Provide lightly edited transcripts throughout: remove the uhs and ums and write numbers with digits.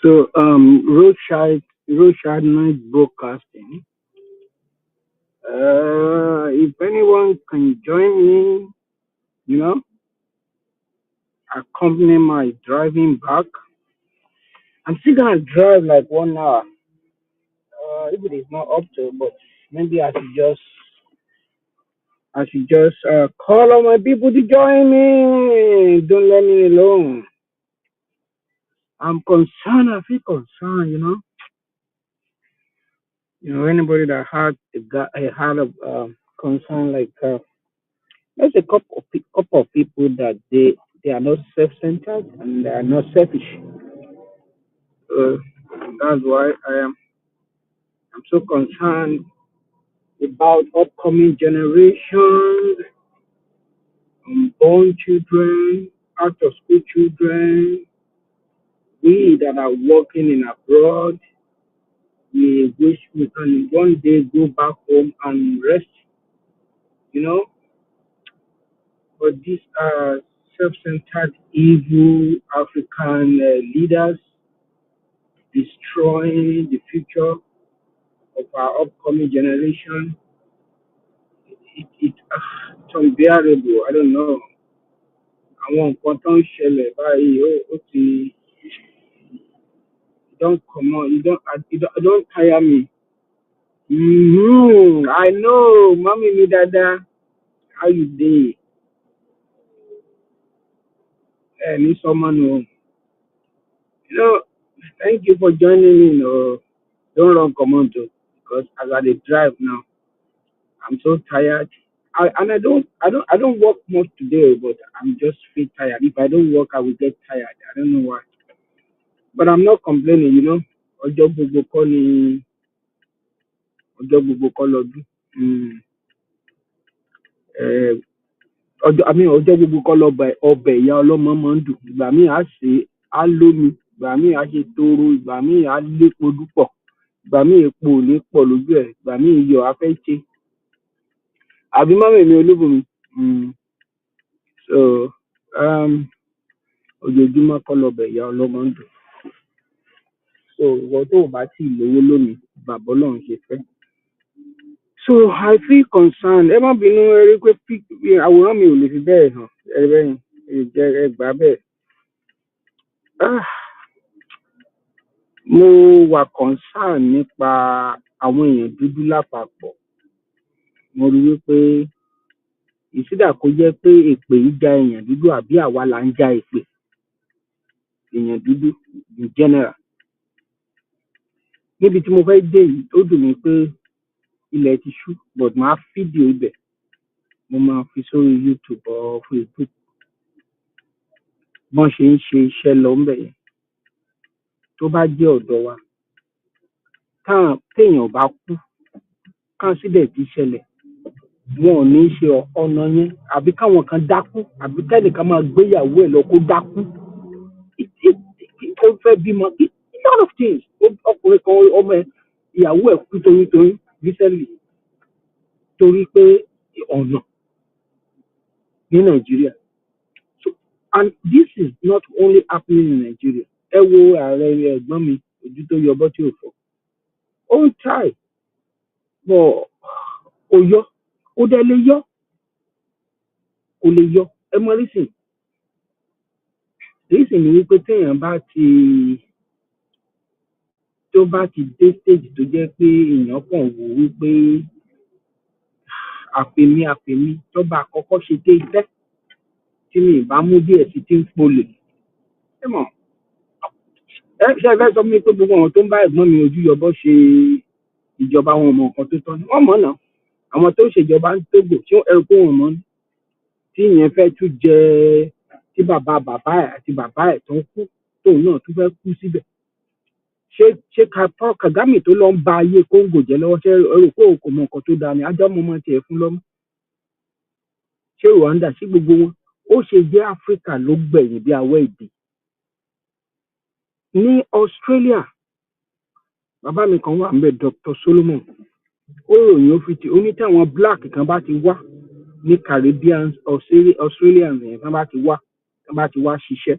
So, roadside night broadcasting. If anyone can join me, you know, accompany my driving back. I'm still gonna drive like 1 hour. If it is not up to, but maybe I should just call on my people to join me. Don't let me alone. I'm concerned. I feel concerned. Anybody that had a heart of concern like there's a couple of people that they are not self-centered and they are not selfish. Uh, that's why I'm so concerned about upcoming generations, unborn children, out of school children, we that are working in abroad. We wish we can one day go back home and rest, you know. But these are self-centered, evil African leaders destroying the future of our upcoming generation. It's unbearable. I don't know. Àwọn nǹkan tó ń ṣẹlẹ̀ báyìí ó ti don't come on. You don't tire me. I know, mommy mi dada. How you dey? Ní sọ́mọ́ nù. Thank you for joining me. Don't run command because as I dey drive now, I'm so tired. I don't work much today, but I'm just feel tired. If I don't work, I will get tired. I don't know why. But I'm not complaining. Ọjọ́ gbogbo kọ́ ni ọjọ́ gbogbo kọ́ lọ́dún. Mm, eh, ọjọ́ gbogbo kọ́ ọbẹ̀ ìyá ọlọ́mọ máa ń dùn. Ìgbà míì á sè é, á lómi. Ìgbà míì á ṣe toro. Ìgbà míì á lépo dúpọ̀. Ìgbà míì epo ò ní pọ̀ lójú ẹ̀. Ìgbà míì iyọ̀ á fẹ́ ṣe. Àbí mọ́mì mi Olúbùnmi. So ojoojúmọ́ kọ́ lọbẹ̀ ìyá ọlọ́mọ ń dùn. So ìwọ tó o bá tí ì lówó lónìí, bàbá Ọlọ́run ṣe fẹ́. So I feel concerned. Ẹ má bínú ẹ rí pé àwòrán mi ò lè fi bẹ́ẹ̀ hàn ẹ bẹ́yìn ẹ gbà bẹ́ẹ̀. Mo wà concerned nípa àwọn èèyàn dúdú lápapọ̀. Mo rí wípé ìsídà kó jẹ́ pé èpè ń ja èèyàn dúdú àbí àwa là ń ja èpè èèyàn dúdú in general. Níbi tí mo fẹ́ dé yìí ó dùn mí pé ilẹ̀ ti ṣú but màá fídíò ibẹ̀ mo máa fi sórí YouTube or Facebook bọ́n ṣe ń ṣe iṣẹ́ lọ ńbẹ̀ yẹn. Tó bá jẹ́ ọ̀dọ̀ wa téèyàn bá kú káńsídẹ̀ǹt ṣẹlẹ̀ wọn ò ní ṣe ọ̀nà yẹn àbí káwọn kan dákú àbí kẹ́nìkan máa gbéyàwó ẹ̀ lọ kó dákú. Ó fẹ́ bímọ a lot of things. Ọkùnrin kan ọmọ ẹ̀ ìyàwó ẹ̀ kú toyúntoyún recently torí pé ọ̀nà ní Nàìjíríà. So, and this is not only happening in Nigeria. Ẹ wo ààrẹ ẹ̀gbọ́n mi ojú tó yọbọ́ tí ò fọ́. Ó ń try but kò yọ kò dẹ̀ lè yọ kò lè yọ. Ẹ mọ reason ni wípé téèyàn tó bá ti dé stage tó jẹ́ pé èèyàn kàn wò wípé àfèmí tó bá àkọ́kọ́ ṣe dé iṣẹ́ tí mi ìbá mú díẹ̀ sí tí ń polè. Ẹ mọ̀ ṣe ẹ fẹ́ sọ fún mi pé gbogbo àwọn tó ń bá ẹ̀gbọ́n mi ojú yọbọ́ ṣe ìjọba wọn mọ nǹkan tó tọ́ ni wọ́n mọ̀ náà. Àwọn tó ń ṣèjọba ń Tógò tí ẹrù pé wọ́n mọ̀ ní tí ìyẹn fẹ́ tún jẹ tí bàbá ẹ̀ àti bàbá ẹ̀ tó ń kú tóun náà tún fẹ́ kú síbẹ̀. Ṣé Kàgámì tó lọ ń ba ayé Kóńgò jẹ́ lọ́wọ́ ṣé ẹrù pé òun kò mọ nǹkan tó dáa ni ajá mọ́mọ́ tiẹ̀ fún lọ́mú. Ṣé Rwanda sí gbogbo wọn ó ṣe jẹ́ Áfíríkà ló gbẹ̀yìn bí awẹ́ ìdè. Ní Australia bàbá mi kan wà ńbẹ̀ Dr. Solomon ó ròyìn ó fi ti ó ní táwọn black kan bá ti wá ní Caribbean Australian yẹn tán bá ti wá ṣiṣẹ́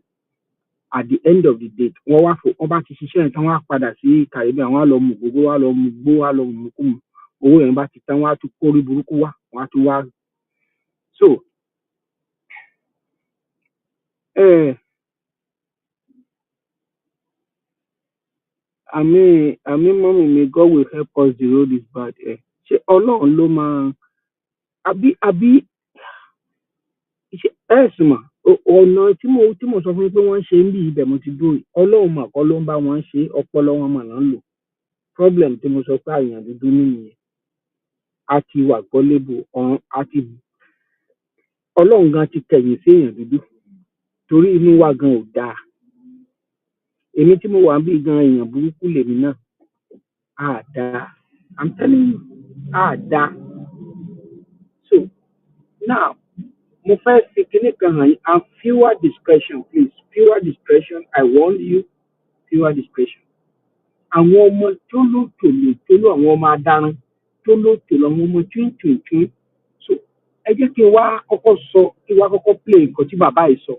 at the end of the day wọ́n wá fò wọ́n bá ti ṣiṣẹ́ yẹn tán wọ́n á padà sí Caribbean wọ́n á lọ mú gbogbo wọ́n á lọ mú gbó wọ́n á lọ mú kú mu owó yẹn bá ti tán wọ́n á tún kórí burúkú wá wọ́n á tún wá. So àmì mọ́mì mi, God will help us, the road is bad. Ṣé Ọlọ́run ló máa àbí ẹ̀sùn mà ọ̀nà tí mo sọ fún yín pé wọ́n ń ṣe ń bí ibẹ̀ mo ti dúró Ọlọ́run mà kọ́ ló ń bá wọn ṣe ọpọlọ wọn mà náà ń lò problem tí mo sọ pé àyàn dúdú nìyẹn a ti wà gọ́lébù ọ̀run àti Ọlọ́run gan ti kẹ̀yìn sí èèyàn dúdú torí inú wa gan ò dáa èmi tí mo wà ń bí gan èèyàn burúkú lèmi náà á dáa I'm telling you á dáa. So now mo fẹ́ fi kíní kan hàn yín and fewer discretion please fewer discretion I warn you fewer discretion. Àwọn ọmọ tó ló àwọn ọmọ adarun tó ló àwọn ọmọ tún. So ẹ jẹ́ kí n wá kọ́kọ́ play nǹkan tí bàbá yìí sọ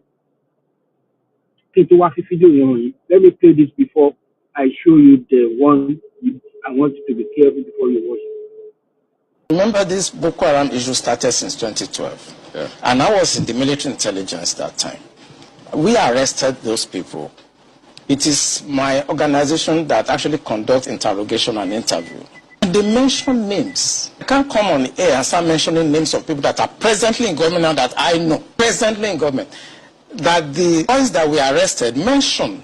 kí n tó wá fi fídíò yẹn hàn yín. Let me play this before I show you the one I want you to be careful before you watch it. Remember, this Boko Haram issue started since 2012. Yeah. And I was in the military intelligence that time. We arrested those people. It is my organization that actually conducts interrogation and interview. And they mention names. I can't come on air and start mentioning names of people that are presently in government now that I know, presently in government, that the boys that we arrested mentioned.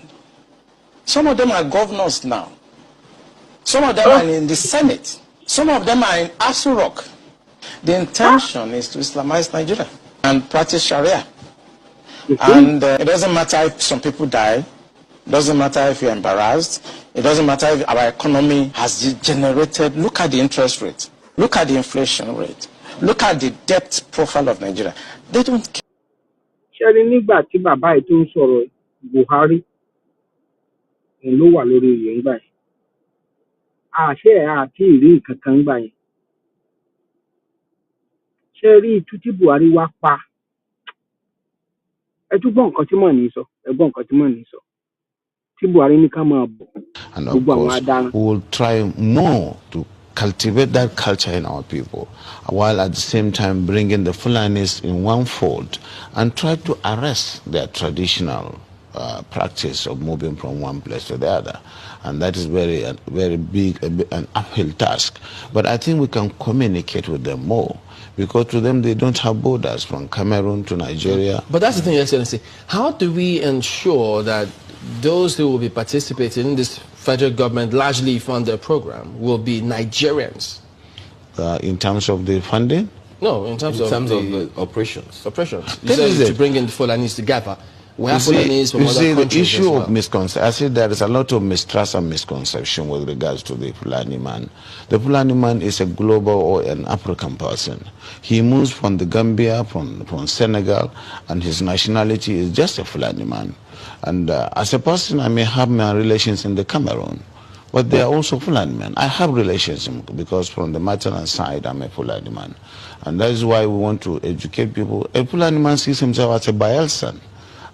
Some of them are governors now. Some of them are in the Senate. Some of them are in Asu Rock. The intention is to Islamize Nigeria and practice Sharia. And it doesn't matter if some people die. It doesn't matter if you're embarrassed. It doesn't matter if our economy has degenerated. Look at the interest rate. Look at the inflation rate. Look at the debt profile of Nigeria. They don't care. Ṣẹ́rí nígbà tí bàbá yìí tó ń sọ̀rọ̀ Buhari òun ló wà lórí oyè ńgbà yẹn. Àṣẹ àti ìrí nǹkan kan gbà yẹn. Ṣé rí itú tí Buhari wá pa? Ẹ tún gbọ́ nǹkan tí mò ń sọ. Ẹ gbọ́ nǹkan tí mò ń sọ. Tí Buhari ní ká máa bọ̀. And of course, we will try more to cultivate that culture in our people, while at the same time bringing the Fulanis in one fold and try to arrest their traditional practice of moving from one place to the other. And that is very big, an uphill task. But I think we can communicate with them more, because to them they don't have borders from Cameroon to Nigeria. But that's the thing, Your Excellency. How do we ensure that those who will be participating in this federal government largely funded program will be Nigerians? In terms of the funding? No, in terms of the operations. Operations. You said to bring in the Fulanis together. We have Fulanis from other countries. The issue of misconception, I said there is a lot of mistrust and misconception with regards to the Fulani man. The Fulani man is a global or an African person. He moves from the Gambia, from Senegal, and his nationality is just a Fulani man. And as a person, I may have my relations in the Cameroon, but they are also Fulani men. I have relations because from the maternal side, I'm a Fulani man. And that is why we want to educate people. A Fulani man sees himself as a Bayelsan,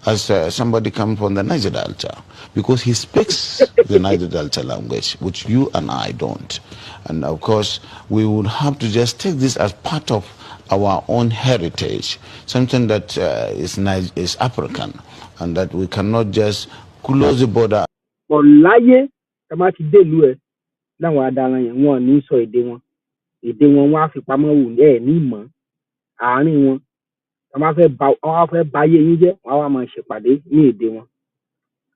as somebody coming from the Niger Delta, because he speaks the Niger Delta language, which you and I don't. And of course, we would have to just take this as part of our own heritage, something that is African, and that we cannot just close the border. Ọláyé ẹ má ti dé ìlú ẹ láwọn adarán yẹn wọn ní sọ èdè wọn wá fi pamọ́ wò ẹ ní ìmọ̀ àárín wọn wọ́n fẹ́ báyé yín jẹ́ wọ́n wá máa ṣèpàdé ní èdè wọn.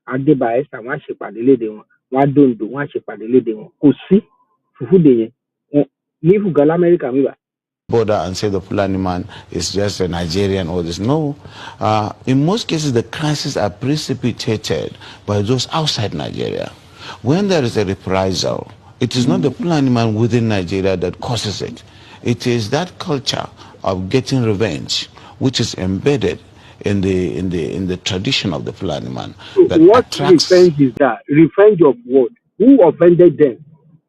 Adébáyé wọ́n á ṣèpàdé lédè wọn, wọ́n á dòǹdò wọ́n á ṣèpàdé lédè wọn. Kò sí fùfúdè yẹn ní ìfùgàn l'Amẹ́ríkà mi bá. Border and say the Fulani man is just a Nigerian or this. No. In most cases, the crises are precipitated by those outside Nigeria. When there is a reprisal, it is not the Fulani man within Nigeria that causes it. It is that culture of getting revenge, which is embedded in the tradition of the Fulani man. That what attracts... revenge is that? Revenge of what? Who offended them?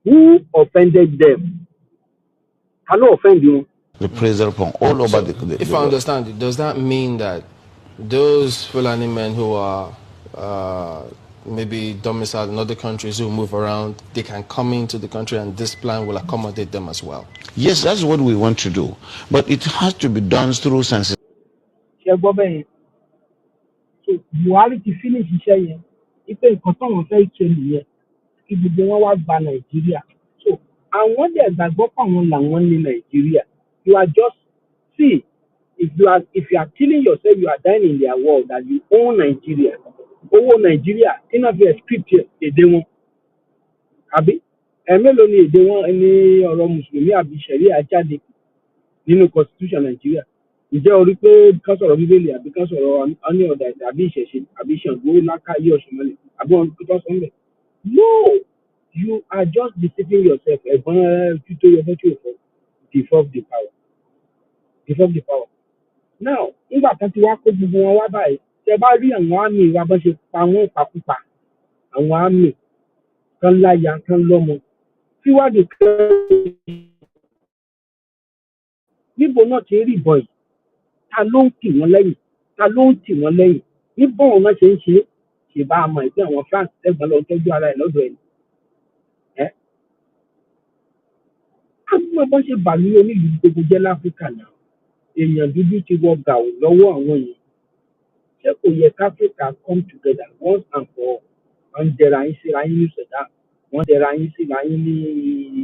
Who offended them? Hello, offend you. Reprisal from all over if I understand it, does that mean that those Fulani men who are maybe domiciled in other countries who move around, they can come into the country and this plan will accommodate them as well? Yes, that's what we want to do. But it has to be done through sensitivity. So Buhari ti finish iṣẹ́ yẹn ipe nǹkan táwọn fẹ́ ṣe nìyẹn kí gbogbo wọn wá gba Nàìjíríà. So àwọn dẹ̀ gbàgbọ́ pàwọn làwọn ní Nàìjíríà. You are just see if you are killing yourself you are dying in their world that you own Nigeria. Owó Nàìjíríà kí náà fi script èdè wọn àbí mélòó ni èdè wọn ní ọ̀rọ̀ Mùsùlùmí àbí Ṣẹ̀ríà jáde nínú constitution Nàìjíríà. Ǹjẹ́ o rí pé kán sọ̀rọ̀ Bíbélì àbí kán sọ̀rọ̀ ọ́ní ọ̀dà àbí ìṣẹ̀ṣe àbí Ṣàngó lákàyè ọ̀ṣunmọ́lẹ̀ àbí wọn kí tó sọ ń bẹ̀? No, you are just deceiving yourself. Ẹ̀gbọ́n tító yẹ fẹ́ tí o fọ́ devolve the power. Devolve the power. Now nígbà kan tí wàá kó gbogbo wọn wá báyìí tẹ bá rí àwọn àmì wa bá ṣe pa wọ́n pàkúpà àwọn àmì kan láya kan lọ́mọ síwádìí kan níbo náà ti rí ìbọn yìí ta ló ń tì wọ́n lẹ́yìn ta ló ń tì wọ́n lẹ́yìn níbo wọn ṣe ń ṣe bá a mọ̀ ìpé àwọn France ẹgbẹ́ lọ tọ́jú ara ẹ̀ lọ́dọ̀ ẹ̀ ẹ́ àbúrò bọ́n ṣe bàlú onílùú gbogbo jẹ́ láfíríkà náà èèyàn dúdú ti wọ gàù lọ́wọ́ àwọn yìí ṣé kò yẹ káfíríkà come together once and for all wọ́n ń dẹra yín síra yín ní Sudan wọ́n ń dẹra yín síra yín ní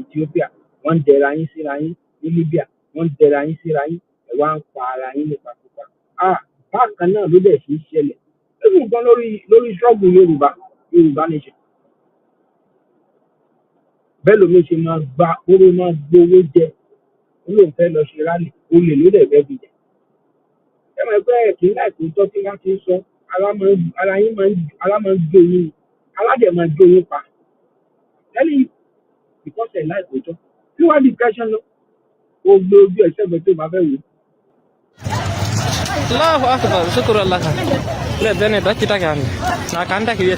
Ethiopia wọ́n ń dẹra yín síra yín ní Libya wọ́n ń dẹra yín síra yín ẹ̀ wá ń pa ara yín nípa pípa bákan náà ló dẹ̀ sí ṣẹlẹ̀ lórí nǹkan lórí ṣọ́ọ̀bù Yorùbá nation bẹ́ẹ̀ lómi ṣe máa gbowó jẹ ó lóun fẹ́ lọ ṣe rálì olè ló dẹ̀ fẹ́ fi jẹ ẹ máa gbẹ́ ẹ̀kí láìpẹ́ tó tí wọ́n ti ń sọ ara máa ń gbé yín aládẹ̀ máa gbé yín pa tẹ́lẹ̀ ìkọ́sẹ̀ láìpẹ́ tó tí wọ́n di kẹ́sán lọ ó gbé ojú ẹ̀ sẹ́gbẹ̀ẹ́ tó bá fẹ́ wò. Allahu akbar, syukur Allah. Lihat bene dah kita kan. Nah kanda kiye.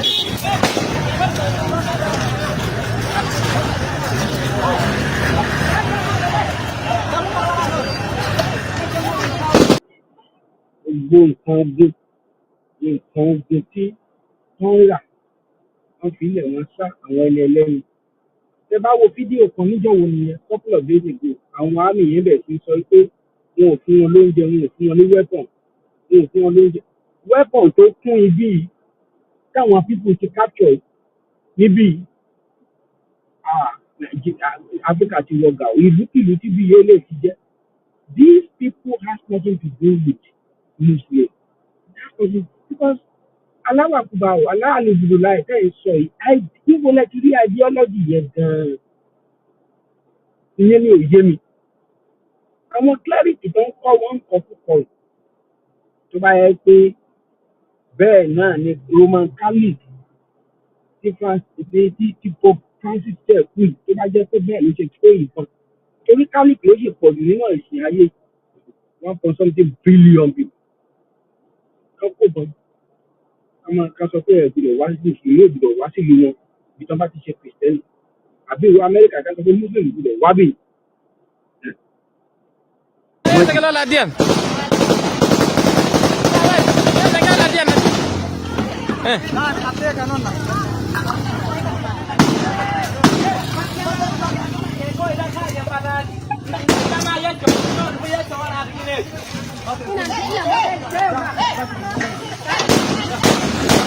Gbogbo nǹkan ogun tí wọ́n rà wọ́n fi ilẹ̀ wọn sá àwọn ẹni ẹlẹ́ni. Ṣé bá wo fídíò kan níjọ́wọ́ nìyẹn couple of days ago àwọn àmì yẹn bẹ̀ sí sọ pé wọn ò fún wọn lóúnjẹ wọn ò fún wọn ní weapon wọn ò fún wọn lóúnjẹ weapon tó kún ibí yìí táwọn people ti capture níbí Africa ti wọ gàù ìlúkìlú tí bí yóò lè ti jẹ́. These people has nothing to do with Muslim. Because aláwàkúbà ò aláàlejò láì tẹ́ ẹ sọ yìí níbo lẹ ti rí ideology yẹn gan-an ìyẹn ní òye mi. Àwọn cleric tó ń kọ́ wọn kọ́ púpọ̀ tó bá yẹ pé bẹ́ẹ̀ náà ni Roman Catholic tí Pope Francis tẹ̀ kú tó bá jẹ́ pé bẹ́ẹ̀ ló ṣe tó ìbọn torí Catholic ló ṣe pọ̀ jù nínú ìsìn ayé 1.something billion people kan kó bọ́n kan sọ pé ẹ̀gbọ́dọ̀ wá sí ìlú ìgbọ́dọ̀ wá sí ìlú wọn ibi tí wọ́n bá ti ṣe Kristẹni àbí ìlú Amẹ́ríkà kan sọ pé Muslim ìgbọ́dọ̀ wá bì. Tegak latihan. Tegak latihan.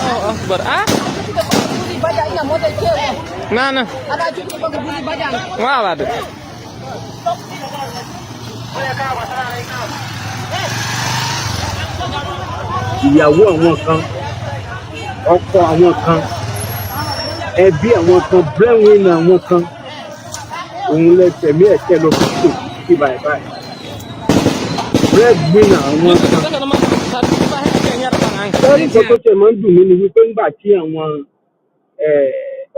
Oh, akbar. Nah. Wah, ada. Ìyàwó àwọn kan ọkọ àwọn kan ẹbí àwọn kan breadwinner àwọn kan òun lẹ tẹ̀mí ẹ̀tẹ́ lọ sí kò sí báyìí breadwinner àwọn kan. Lórí nǹkan tó tẹ̀ máa ń dùn mí ni wípé ńgbà tí àwọn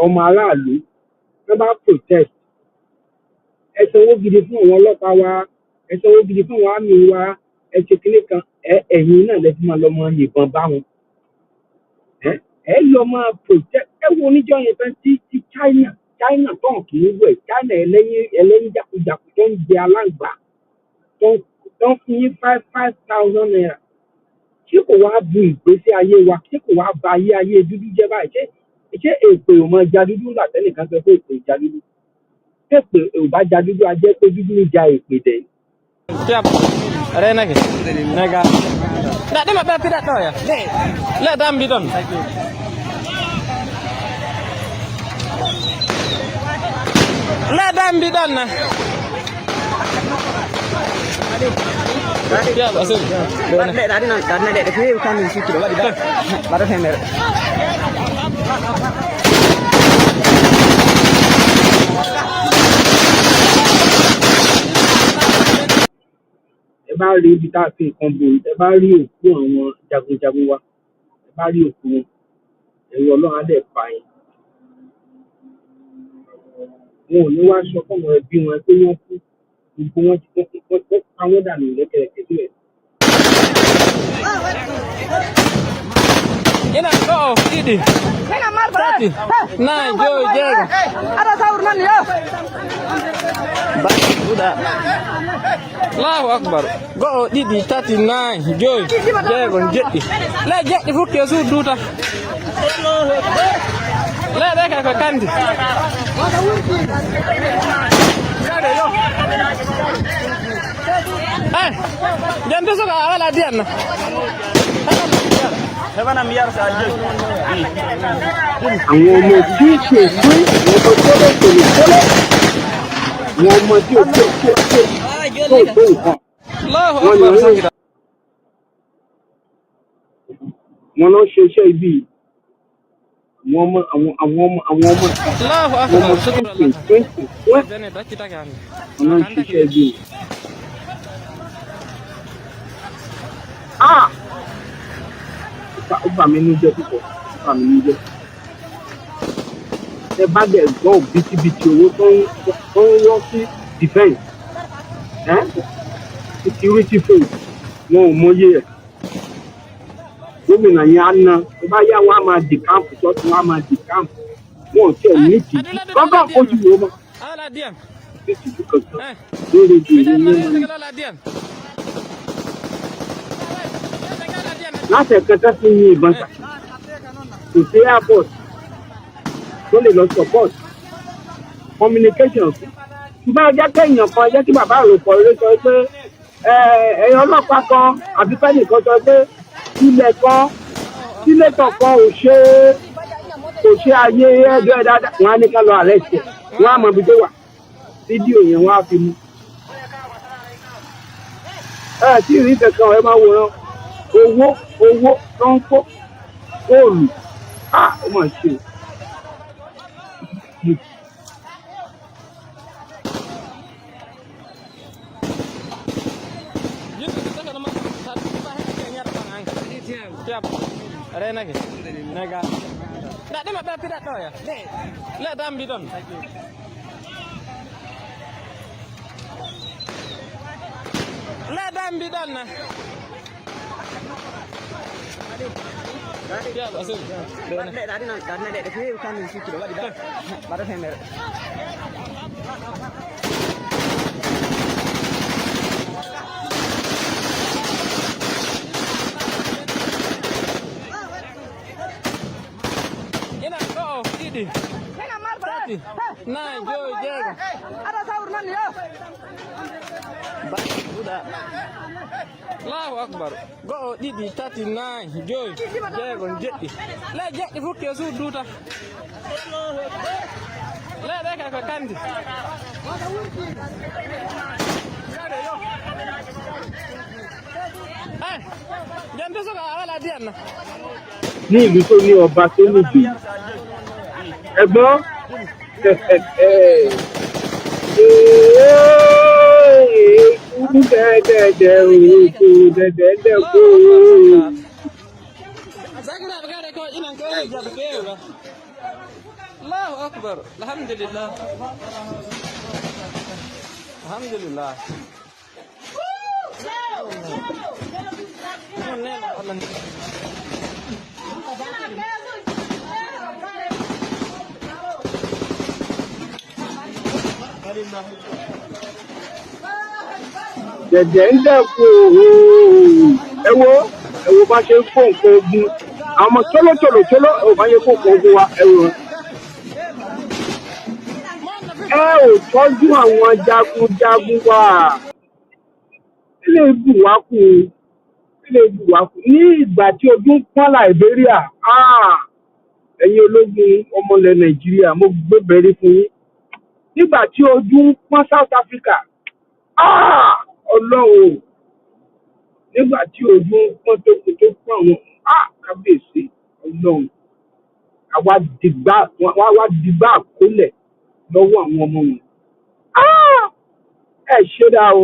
ọmọ aráàlú wọ́n bá protest ẹ sanwó gidi fún àwọn ọlọ́pàá wa ẹ sanwó gidi fún àwọn àmì wa ẹ ṣe kíní kan ẹ̀yin náà lẹ́tí máa lọ máa yìnbọn bá wọn ẹ lọ máa protest ẹ wo oníjọ́ yẹn tán tí China tó ń kì í wẹ̀ China ẹlẹ́yin jàkújàkú tó ń jẹ aláǹgbá tó ń fún yín 5,000 naira ṣé kò wá bu ìgbésí ayé wa ṣé kò wá ba ayé dúdú jẹ́ báyìí ṣé èpè ò mọ ja dúdú ńgbà tẹ́nìkan sọ pé èpè ja dúdú èpè ò bá ja dúdú a jẹ́ pé dúdú ń ja èpè dẹ̀. Siap. Ada lagi? Nega. Nggak ada mbak tidak tahu ya? Lihat dalam bidon. Lihat dalam bidon nah. Siap, Asul. Dari dek bukan di situ loh, baru saya. Ẹ bá rí ibi tá a fi nǹkan bò ẹ bá rí òkú àwọn jagunjagun wa ẹ bá rí òkú wọn ẹ̀rọ ọlọ́run á dẹ̀ pa yín. Wọn ò ní wá sọ fún àwọn ẹbí wọn pé wọ́n kú gbogbo wọn pa wọ́n dànù lẹ́kẹ̀rẹ̀kẹ̀ sílẹ̀. Ina oh ini. Tati. Nah, jo jago. Ada sahur nan ya. Baik, sudah. Allahu Akbar. Go didi tati nah, jo jago jadi. La jadi fuke su duta. La deka ka kandi. Jangan suka awal adian. Àwọn ọmọ tí ó ṣe pé ọmọ tọ́lẹ̀ tòlótọ́lẹ̀ àwọn ọmọ tí ó tó nǹkan wọn lọ ṣe iṣẹ́ ibi àwọn ọmọ tí ó ṣiṣẹ́ ibi. Ó bà mí ní jẹ́ púpọ̀ ó bà mí ní jẹ́. Ẹ bá dẹ̀ gbọ́ bìtìbìtì owó tó ń wọ́ sí defence security force wọn ò mọyé ẹ̀. Gómìnà yẹn á ná tó bá yá wọn á máa dì káàmpù ṣọ́ọ̀tù wọn á máa dì káàmpù wọn ò tẹ̀ ní ìtìjú kọ́kọ́ ojú wo mọ́. Ìtìjú kankan lórí ìdílé yẹn. Láti ẹ̀kẹta sí ní ìbọn kò sí airport tó lè lọ support communication ṣùgbọ́n ẹjẹ́ kẹ́yìn kan ẹjẹ́ kí bàbá àròpọ̀ eré sọ pé ẹ̀yàn ọlọ́pàá kan àbí fẹ́ẹ̀lì kan sọ pé sílẹ̀tọ̀ kan ò ṣe ayé ẹjọ́ ẹ̀ dáadáa wọn á ní ká lọ arrest ẹ̀ wọn á mọ ibi tó wà fídíò yẹn wọn á fi mú tí ìrí kankan ẹ máa wòran owó tó ń kó góòlù ó mà ṣe. Siap. Ada lagi? Nega. Nggak ada mbak tidak tahu ya? Lihat dalam bidon. Lihat dalam bidon nah. Siap, Asul. Dari dek bukan di situ loh, baru saya. Ini Tati. Nah, jo jago. Ada sahur nan ya. Baik, sudah. Allahu Akbar. Go didi tati nah, jo jago jadi. La jadi fuke su duta. La deka ka kandi. Jangan suka awal adian. Ní ìlú tó ní ọba tó níbi ẹ̀gbọ́n kú dẹ́dẹ́dẹ́ òkú dẹ́dẹ́dẹ́ kú. Allahu Akbar. Alhamdulillah. Alhamdulillah. Dẹ̀dẹ̀ ń dẹ̀kú ẹ wo ẹ wo bá ṣe ń kó nǹkan ogun àwọn ọmọ tólótòlótóló ẹ wo bá ṣe kó nǹkan ogun wa ẹ wò ẹ ò tọ́jú àwọn jagunjagun wa ilé ibù wá kù ní ìgbà tí ojú ń pọ́n Liberia ẹ̀yin ológun ọmọ ilẹ̀ Nàìjíríà mo gbé bẹ̀rẹ̀ fún yín nígbà tí ojú ń pọ́n South Africa Ọlọ́run nígbà tí ojú ń pọ́n tó pọ́n àwọn kábíyèsí Ọlọ́run àwa dìgbà àkólẹ̀ lọ́wọ́ àwọn ọmọ wọn ẹ ṣe dáa o.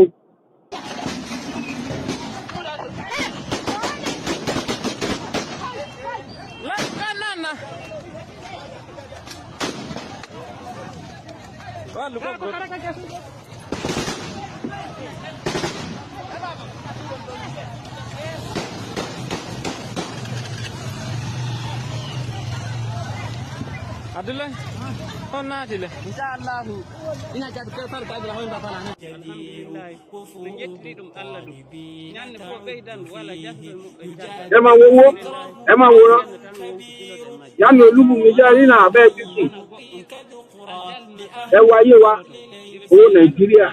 Abdullah, on natile. Inshallah, ina jad ke far ka bila hoyn ba fala na. Alhamdulillah. Ngetti dum Allah dum. Nyanne ko beydan wala jahbe mu. Ẹ máa wo Yami Oluwo mi jẹ́ rí náà bẹ́ẹ̀ ti sùn. Ẹ wo ayé wa, owó Nàìjíríà,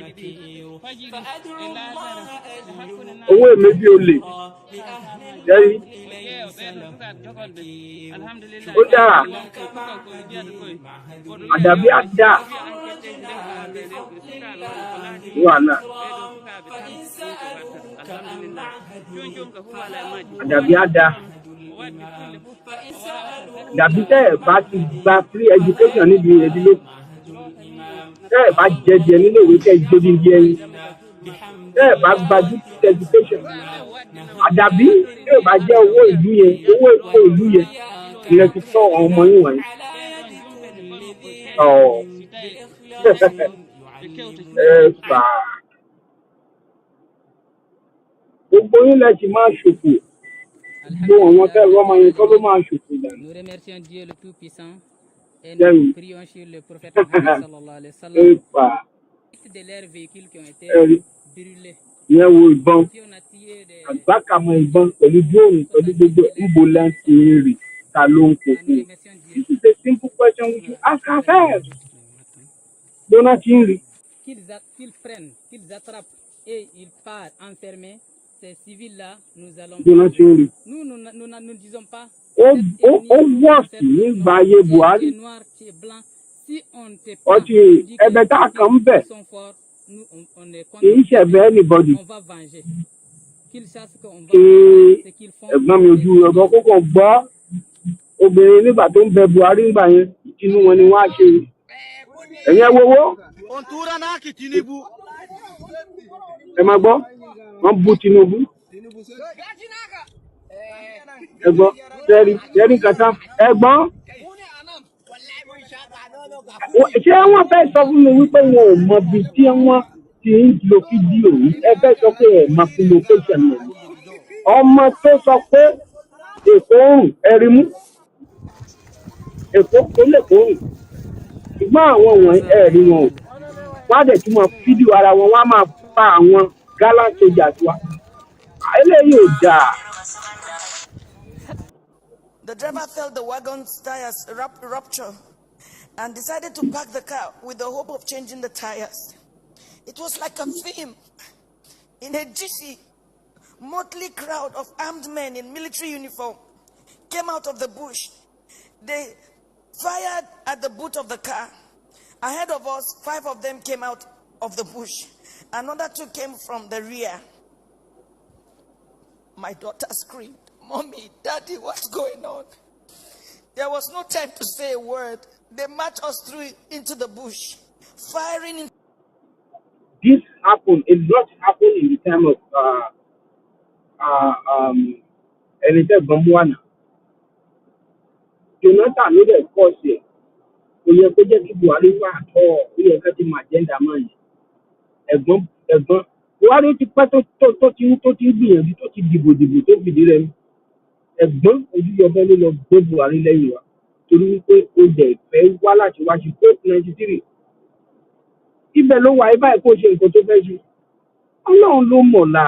owó èmi bí olè. Jẹ́rí. Ó dára. Àdàbí àdá. Wàhálà. Àdàbí àdá. Dàbí tẹ́ ẹ̀ bá ti gba free education níbi ìdílé. Tẹ́ ẹ̀ bá jẹjẹ nílé ìwé tẹ́ ìjọbi ní ẹyin. Tẹ́ ẹ̀ bá gba good education. Àdàbí tẹ́ ẹ̀ bá jẹ́ owó ìlú yẹn, owó èkó ìlú yẹn, ilẹ̀ ti tọ́ ọmọ yín wọ̀nyí. Gbogbo yín lẹ ti máa ṣòfò. Nous remercions Dieu le Tout-Puissant et nous prions sur le prophète Mohammed sallallahu alayhi wa sallam. De leurs véhicules qui ont été brûlés. Si on a tiré des... This is a simple question we should ask ourselves. Qu'ils prennent, qu'ils attrapent et ils partent enfermés. Ces civils-là, nous allons. Nous ne disons pas. Noir, tu es blanc. Si on te prend, ils sont forts. Nous, on est contre. On va venger. Qu'ils sachent qu'on va venger ce qu'ils font. Obìnrin nígbà tó ń bẹ Buhari ńgbà yẹn inú wọn ni wọ́n á ṣe ẹ̀yẹ wọ́wọ́ ẹ máa gbọ́ wọ́n bú Tinubu ẹ̀gbọ́n tẹ́rí kàtà ẹ̀gbọ́n ṣé wọ́n fẹ́ sọ fún mi wípé wọn ò mọ bí tí wọ́n ti ń lo fídíò yìí ẹ fẹ́ sọ pé ẹ̀ máa fi location rẹ̀ ọmọ tó sọ pé èkó òrùn ẹ̀rí mú èkó tó lè kó òrùn ṣùgbọ́n àwọn wọ̀nyí ẹ̀rí wọn ò wọ́n á dẹ̀ tún mọ fídíò ara wọn wọ́n á máa pa àwọn gallant soldiers wa eléyìí ò dáa. The driver felt the wagon's tires rupture and decided to park the car with the hope of changing the tires. It was like a film. In a GC, motley crowd of armed men in military uniform came out of the bush. They fired at the boot of the car. Ahead of us, 5 of them came out of the bush. Another 2 came from the rear. My daughter screamed, "Mommy, Daddy, what's going on?" There was no time to say a word. They marched us through into the bush, firing in. This happened. It not happened in the time of Elite Bambuana. Jonathan ló dẹ̀ kọ́ sí ẹ̀. Kò yẹ kó jẹ́ kí Buhari wà tọ́ ó yẹ ká ti máa jẹ́ndà máa yìí. Ẹ̀gbọ́n Buhari ti pẹ́ tó ti gbìyànjú tó ti dìbò tó fìdí rẹ̀. Ẹ̀gbọ́n Ojúyọbẹ ló lọ gbé Buhari lẹ́yìn wa. Torí wípé ó dẹ̀ fẹ́ wá láti wá sí post 93. Ibẹ̀ ló wà ibà kó ṣe nǹkan tó fẹ́ ṣe. Ọlọ́run ló mọ̀ là.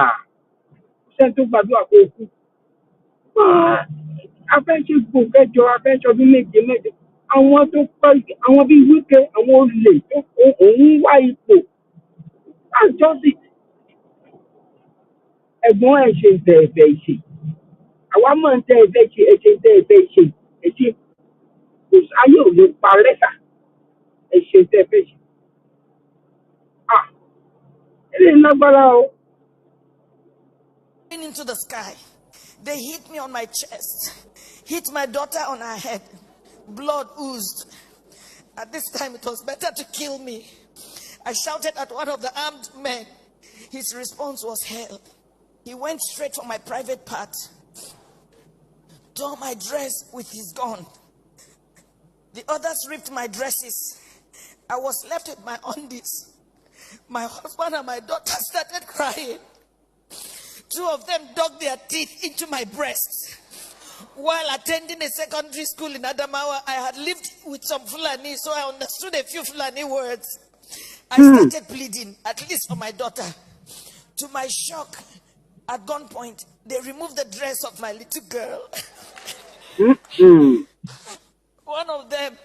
Ṣé tó gbàdúrà kó kú? afẹ́ṣẹ́gbò kẹjọ afẹ́ṣọdún méje méje àwọn tó pẹ́ àwọn bíi wíkẹ́ àwọn olè tó òun wá ipò láǹjọ́sì ẹ̀gbọ́n ẹ̀ ṣe ìtẹ̀ ẹ̀fẹ̀ ìṣe àwa máa ń tẹ ẹ̀fẹ̀ ṣe ẹ̀ṣẹ̀ ìtẹ̀ ẹ̀fẹ̀ ìṣe ẹ̀ṣẹ̀ kò sáyé ò lè parẹ́ sà ẹ̀ṣẹ̀ ìtẹ̀ ẹ̀fẹ̀ ṣe. Eléyìí lágbára o. Into the sky. They hit me on my chest, hit my daughter on her head. Blood oozed. At this time, it was better to kill me. I shouted at one of the armed men. His response was hell. He went straight for my private part, tore my dress with his gun. The others ripped my dresses. I was left with my undies. My husband and my daughter started crying. Two of them dug their teeth into my breasts. While attending a secondary school in Adamawa, I had lived with some Fulani, so I understood a few Fulani words. I started bleeding, at least for my daughter. To my shock, at gunpoint, they removed the dress of my little girl. One of them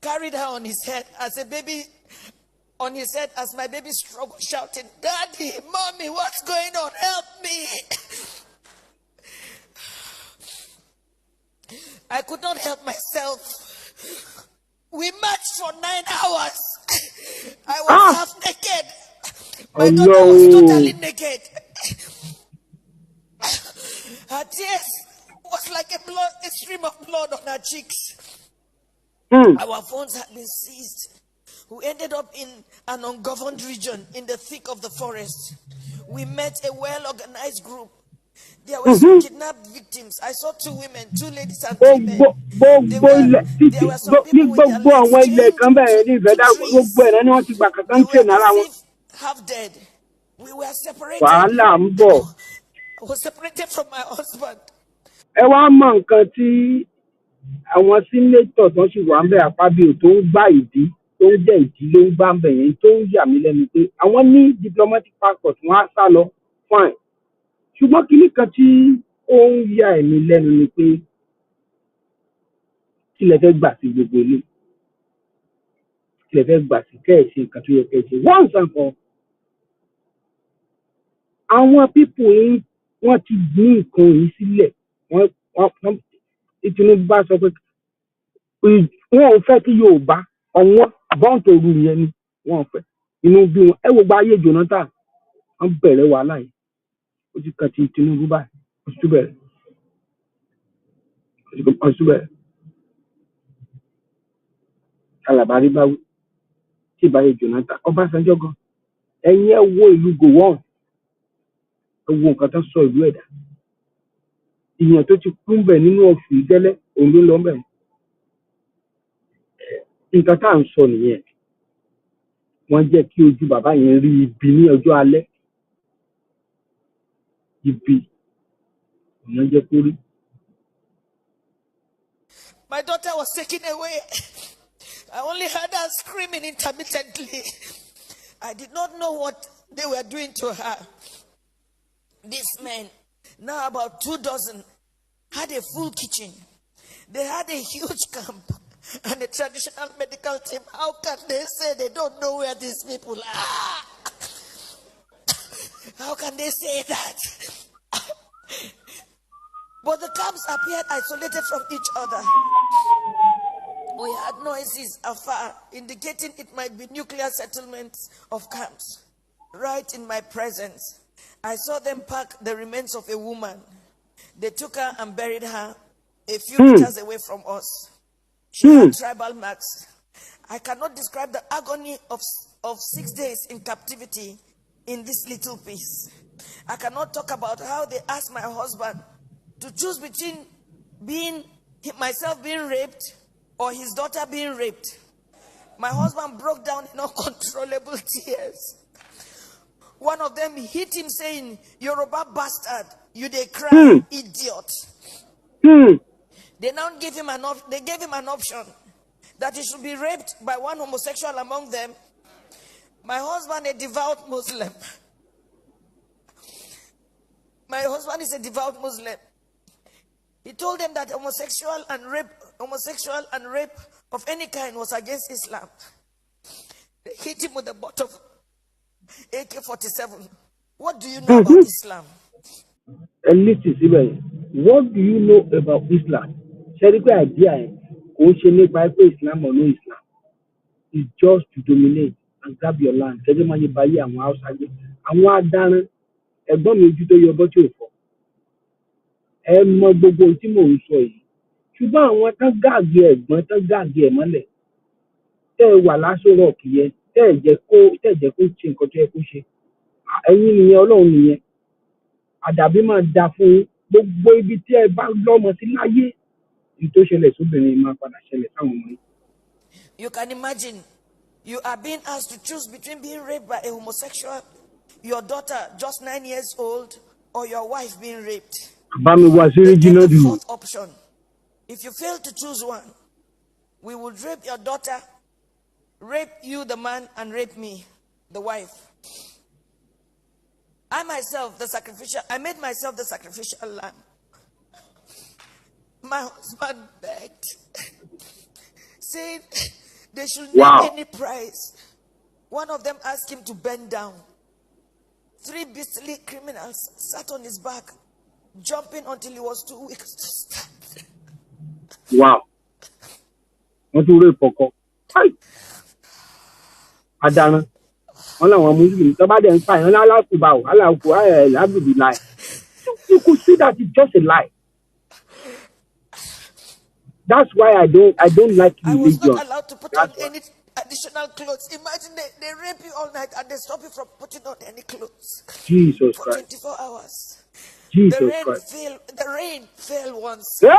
carried her on his head as a baby, on his head as my baby struggled, shouting, "Daddy, Mommy, what's going on? Help me!" I could not help myself. We marched for 9 hours. I was half naked. My daughter was totally naked. Her tears was like a stream of blood on her cheeks. Our phones had been seized. We ended up in an ungoverned region in the thick of the forest. We met a well-organized group. There were some kidnapped victims. I saw 2 women, 2 ladies and 3 men. There were some people with their legs chained to trees. They were as if half dead. We were separated. I was separated from my husband. Ẹ wá mọ nǹkan tí àwọn sínétọ̀ tó sì wà ń bẹ̀ àpábíò tó ń gbá ìdí tó ń jẹ́ ìdí ló ń gbá ń bẹ̀ yẹn tó ń yà mí lẹ́nu pé àwọn ní diplomatic passport wọn á sá lọ fine ṣùgbọ́n kinní kan tí ó ń yà mí lẹ́nu ni pé kí lẹ fẹ́ gbà sí gbogbo ilé kí lẹ fẹ́ gbà sí kẹ́ ẹ̀ ṣe nǹkan tó yẹ kẹ́ ẹ̀ ṣe once and for àwọn pípò yìí wọ́n ti ní nǹkan yìí sílẹ̀ wọ́n Tinubu bá sọ pé wọn ò fẹ́ kí Yorùbá ọ̀wọ́n bọ́ǹtò òru yẹn ni wọn ò fẹ́ inú bí wọn ẹ wo gba ayé Jonathan wọn bẹ̀rẹ̀ wàhálà yìí ó ti kàn ti Tinubu báyìí ó ti tún bẹ̀rẹ̀ alàbárí bá wí tí ìbáyé Jonathan Ọbásanjọ́ gan ẹ̀yin ẹ wo ìlú Gowon ẹ wo nǹkan tó sọ ìlú ẹ̀dá ìyẹn tó ti kú ń bẹ̀ nínú ọ̀fìn ìtẹ́lẹ̀ òun ló lọ ń bẹ̀ nǹkan tá à ń sọ nìyẹn wọ́n jẹ́ kí ojú bàbá yẹn rí ibi ní ọjọ́ alẹ́ ibi wọ́n jẹ́ kó rí. My daughter was taken away. I only heard her screaming intermittently. I did not know what they were doing to her. These men, now about 2 dozen, had a full kitchen. They had a huge camp and a traditional medical team. How can they say they don't know where these people are? How can they say that? But the camps appeared isolated from each other. We had noises afar, indicating it might be nuclear settlements of camps. Right in my presence, I saw them pack the remains of a woman. They took her and buried her a few meters away from us. She had tribal marks. I cannot describe the agony of 6 days in captivity in this little piece. I cannot talk about how they asked my husband to choose between myself being raped or his daughter being raped. My husband broke down in uncontrollable tears. One of them hit him saying, "Yoruba bastard, you dey cry, idiot." They now gave him an option that he should be raped by one homosexual among them. My husband, a devout Muslim. My husband is a devout Muslim. He told them that homosexual and rape of any kind was against Islam. They hit him with a butt of AK-47. What do you know about Islam? And listen, what do you know about Islam? Sheriff idea, Islam or no Islam, is just to dominate and grab your land. Kẹ́jọ́ máa yẹ àwọn Hausa jẹ́. Àwọn adarán ẹ̀gbọ́n mi ojú tó yọ ọbọ̀ tí ò fọ́. Ẹ mọ gbogbo ohun tí mò ń sọ yìí. Ṣùgbọ́n àwọn tán gáàgì ẹ̀gbọ́n tán gáàgì ẹ̀ mọ́lẹ̀. Tẹ́ ẹ wà láṣọ rọ̀ọ̀kì yẹn, tẹ́ ẹ jẹ́ kó ṣe nǹkan tó yẹ kó ṣe. Ẹ̀yin nìyẹn, Ọlọ́run nìyẹn. Àdàbí máa da fún gbogbo ibi tí ẹ bá lọ́mọ sí láyé. Ní tó ṣẹlẹ̀ sóbìnrin máa padà ṣẹlẹ̀ sáwọn ọmọ yìí. You can imagine, you are being asked to choose between being raped by a homosexual, your daughter just 9 years old, or your wife being raped. They take the fourth option. If you fail to choose one, we would rape your daughter, rape you, the man, and rape me, the wife. I made myself the sacrificial lamb. My husband begged, saying they should name any price. One of them asked him to bend down. 3 beastly criminals sat on his back, jumping until he was too weak to stand. Wow. Wọ́n tún rè pọ̀kọ́. Adana. Wọ́n làwọn Muslim tó bá dẹ̀ ń pa ìyẹn lálákùbà ò aláàkù lábùbí láì. You could see that it's just a lie. That's why I don't like religion. I was not allowed to put on any additional clothes. Imagine they rape you all night and they stop you from putting on any clothes. Jesus for Christ. 24 hours. Jesus Christ. The rain fell once. Yeah?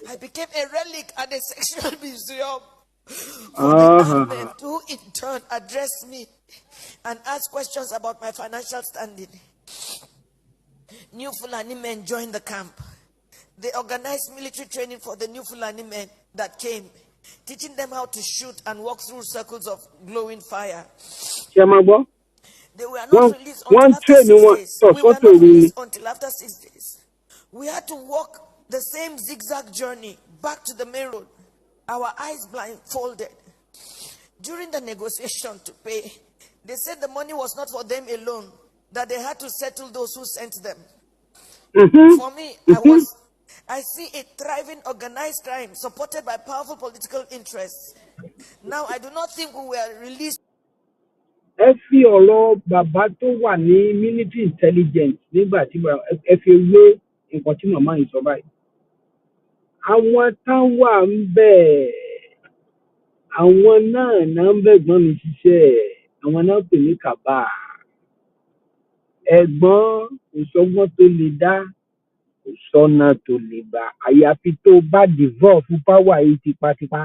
I became a relic at a sexual museum for the men who in turn addressed me and asked questions about my financial standing. New Fulani men joined the camp. They organized military training for the new Fulani men that came, teaching them how to shoot and walk through circles of glowing fire. They were not released until after 6 days. We were not released until after 6 days. We had to walk the same zigzag journey back to the main road, our eyes blindfolded. During the negotiation to pay, they said the money was not for them alone, that they had to settle those who sent them. For me, I see a thriving organized crime supported by powerful political interests. Now, I do not think we were released. Ẹ fi ọ̀rọ̀ bàbá tó wà ní military intelligence nígbà tí ẹ fi wé nǹkan tí màmá yìí sọ báyìí. Àwọn tán wà ń bẹ̀, àwọn náà ń bẹ̀gbọ́n mi ṣiṣẹ́, àwọn náà pè ní kàbá. Ẹ̀gbọ́n ìṣọgbọ́n tó lè dá, ìṣọ́nà tó lè bá, àyàfi tó bá devolve fún power yìí tipátipá.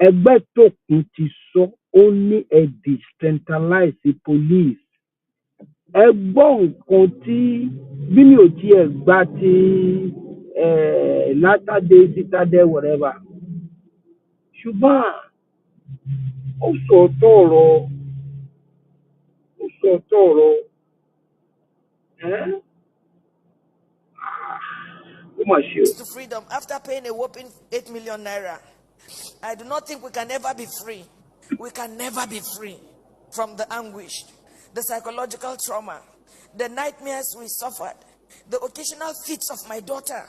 Ẹgbẹ́ tó kún ti sọ ó ní ẹ decentralize police. Ẹ gbọ́ nǹkan tí bí mi ò tiẹ̀ gbà ti Latter-day, Citadel, whatever. Ṣùgbọ́n ó sọ̀tọ̀ ọ̀rọ̀. To freedom after paying a whopping 8 million naira. I do not think we can ever be free. We can never be free from the anguish, the psychological trauma, the nightmares we suffered, the occasional fits of my daughter,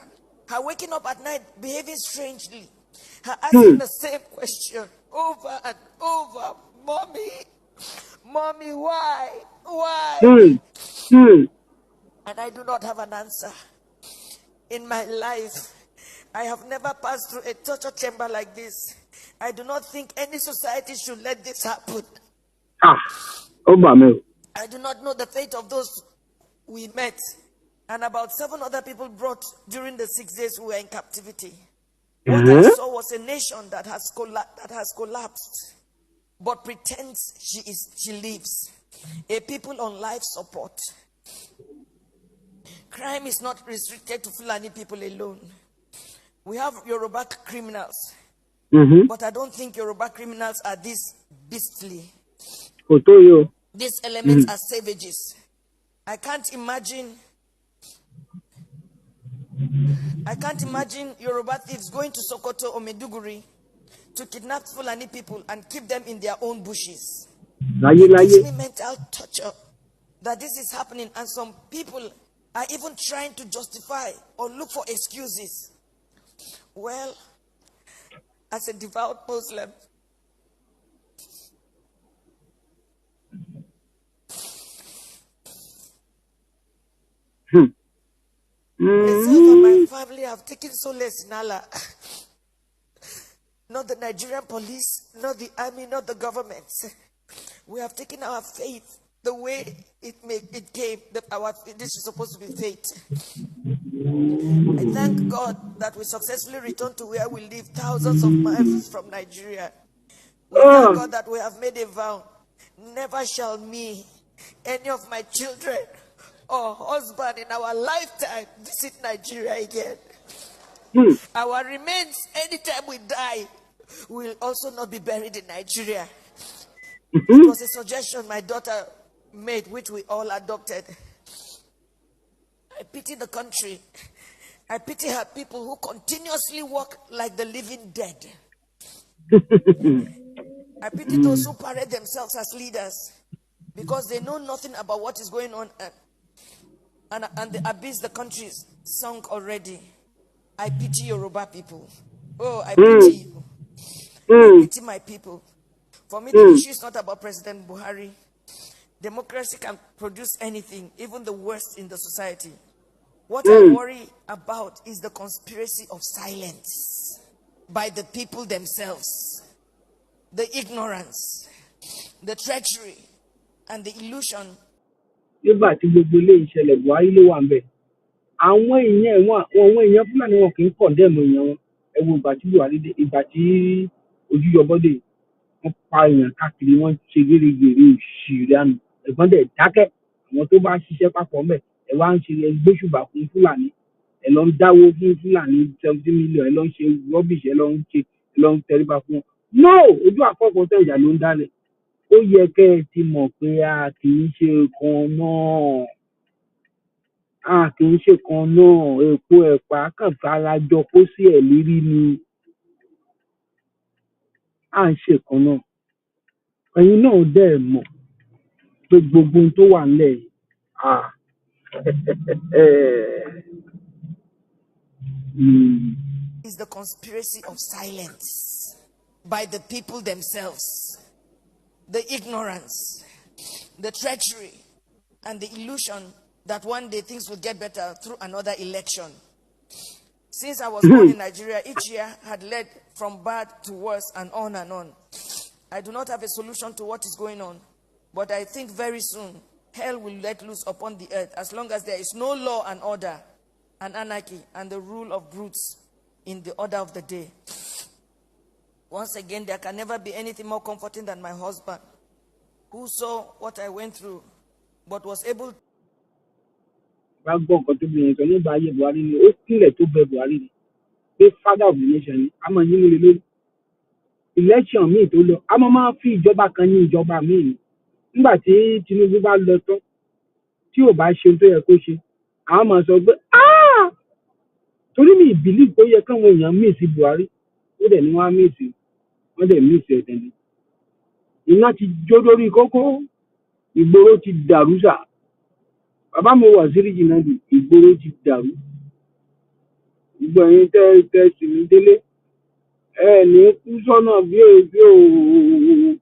her waking up at night behaving strangely, her asking the same question over and over, Mommy, why? And I do not have an answer. In my life, I have never passed through a torture chamber like this. I do not think any society should let this happen. I do not know the fate of those we met and about 7 other people brought during the 6 days we were in captivity. What I saw was a nation that has collapsed, but pretends she lives. A people on life support. Crime is not restricted to Fulani people alone. We have Yoruba criminals, but I don't think Yoruba criminals are this beastly. These elements are savages. I can't imagine I can't imagine Yoruba thieves going to Sokoto or Meduguri to kidnap Fulani people and keep them in their own bushes. láyé It gives láyé. me mental torture that this is happening, and some people are even trying to justify or look for excuses. Well, as a devout Muslim, myself and my family have taken solace in Allah. Not the Nigerian police, not the army, not the government. We have taken our faith the way it came. This is supposed to be fate. I thank God that we successfully returned to where we live, thousands of miles from Nigeria. We thank God that we have made a vow. Never shall me, any of my children, or husband in our lifetime visit Nigeria again. Our remains, anytime we die, will also not be buried in Nigeria. It was a suggestion my daughter made, which we all adopted. I pity the country. I pity her people who continuously walk like the living dead. I pity those who parade themselves as leaders because they know nothing about what is going on, and the abyss the country is sunk already. I pity Yoruba people. Oh, I pity you. I pity my people. For me, the issue is not about President Buhari. Democracy can produce anything, even the worst in the society. What I worry about is the conspiracy of silence by the people themselves, the ignorance, the treachery, and the illusion. Nígbà tí gbogbo ilé ìṣẹ̀lẹ̀ Buhari ló wà ń bẹ̀, àwọn èèyàn Fúlàní wọn kì í kọ̀ndẹ́mù èèyàn wọn. Ẹ wo ìgbà tí Buhari dé, ìgbà tí Ojúyọbọ́dé, wọ́n pa èèyàn káàkiri, wọ́n ṣe gérégèré òṣì ìranù. Ẹ̀gbọ́n dẹ̀ dákẹ́. Àwọn tó bá ṣiṣẹ́ papọ̀ ńbẹ̀, ẹ wá ń ṣe gbóṣùbà fún Fúlàní. Ẹ lọ ń dáwó fún Fúlàní 70 million, ẹ lọ ń ṣe rubbish, ẹ lọ ń tẹríba fún wọn. No! Ojú àkọ́kọ́ tẹ̀ ìjà ló ń dálẹ̀. Ó yẹ kẹ́ ẹ ti mọ̀ pé a kì í ṣe kan náà. A kì í ṣe kan náà. Èpo ẹ̀pà kàn fara jọ kó sí ẹ̀ lérí ni. À ń ṣe kan náà. Ẹ̀yin náà dẹ̀ mọ̀ pé gbogbo ohun tó wà ńlẹ̀ yìí, Is the conspiracy of silence by the people themselves, the ignorance, the treachery, and the illusion that one day things will get better through another election. Since I was born in Nigeria, each year had led from bad to worse and on and on. I do not have a solution to what is going on, but I think very soon hell will let loose upon the earth as long as there is no law and order and anarchy and the rule of brutes in the order of the day. Once again, there can never be anything more comforting than my husband, who saw what I went through, but was able. Bá gbọ́ nǹkan tó bí yẹn sọ nígbà ayé Buhari ni ó kílẹ̀ tó bẹ Buhari ni pé father of the nation ni a máa yín múlẹ̀ lórí. Election míì tó lọ, a máa fi ìjọba kan ní ìjọba míì ni. Nígbà tí Tinubu bá lọ tán, tí ò bá ṣe tó yẹ kó ṣe, àwọn máa sọ pé torí mi believe pé ó yẹ káwọn èèyàn miss Buhari, ó dẹ̀ ni wọ́n á miss, wọ́n dẹ̀ miss ẹ̀ tẹ̀lé. Iná ti jó lórí kókó, ìgboro ti dàrú sà. Bàbá mi Waziri Jinadi, ìgboro ti dàrú. Gbogbo ẹ̀yin tẹ́ sì mí délé, ẹ ní kú sọ́nà bí òòó.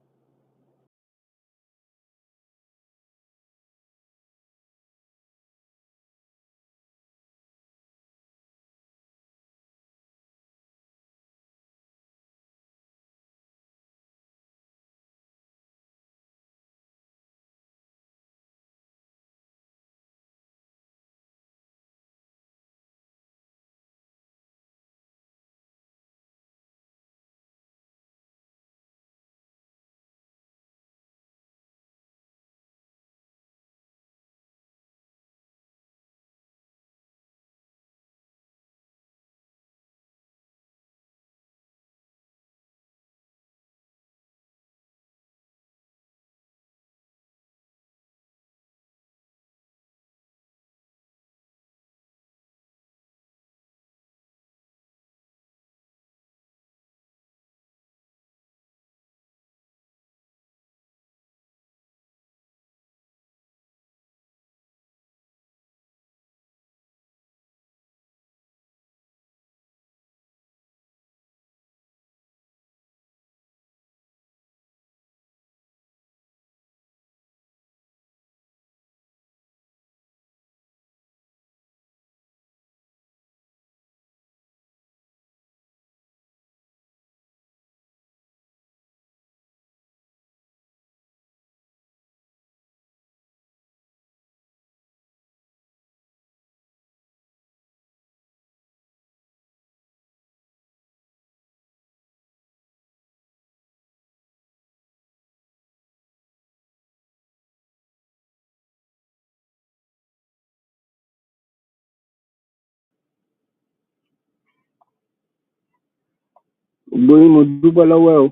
Ògbóyin mo dúpẹ́ lọ́wọ́ ẹ o.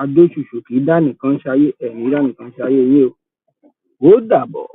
Adóṣùṣù kì í dá nìkan ṣayé, ẹ̀mí dá nìkan ṣayé yé o. Ó dàbọ̀.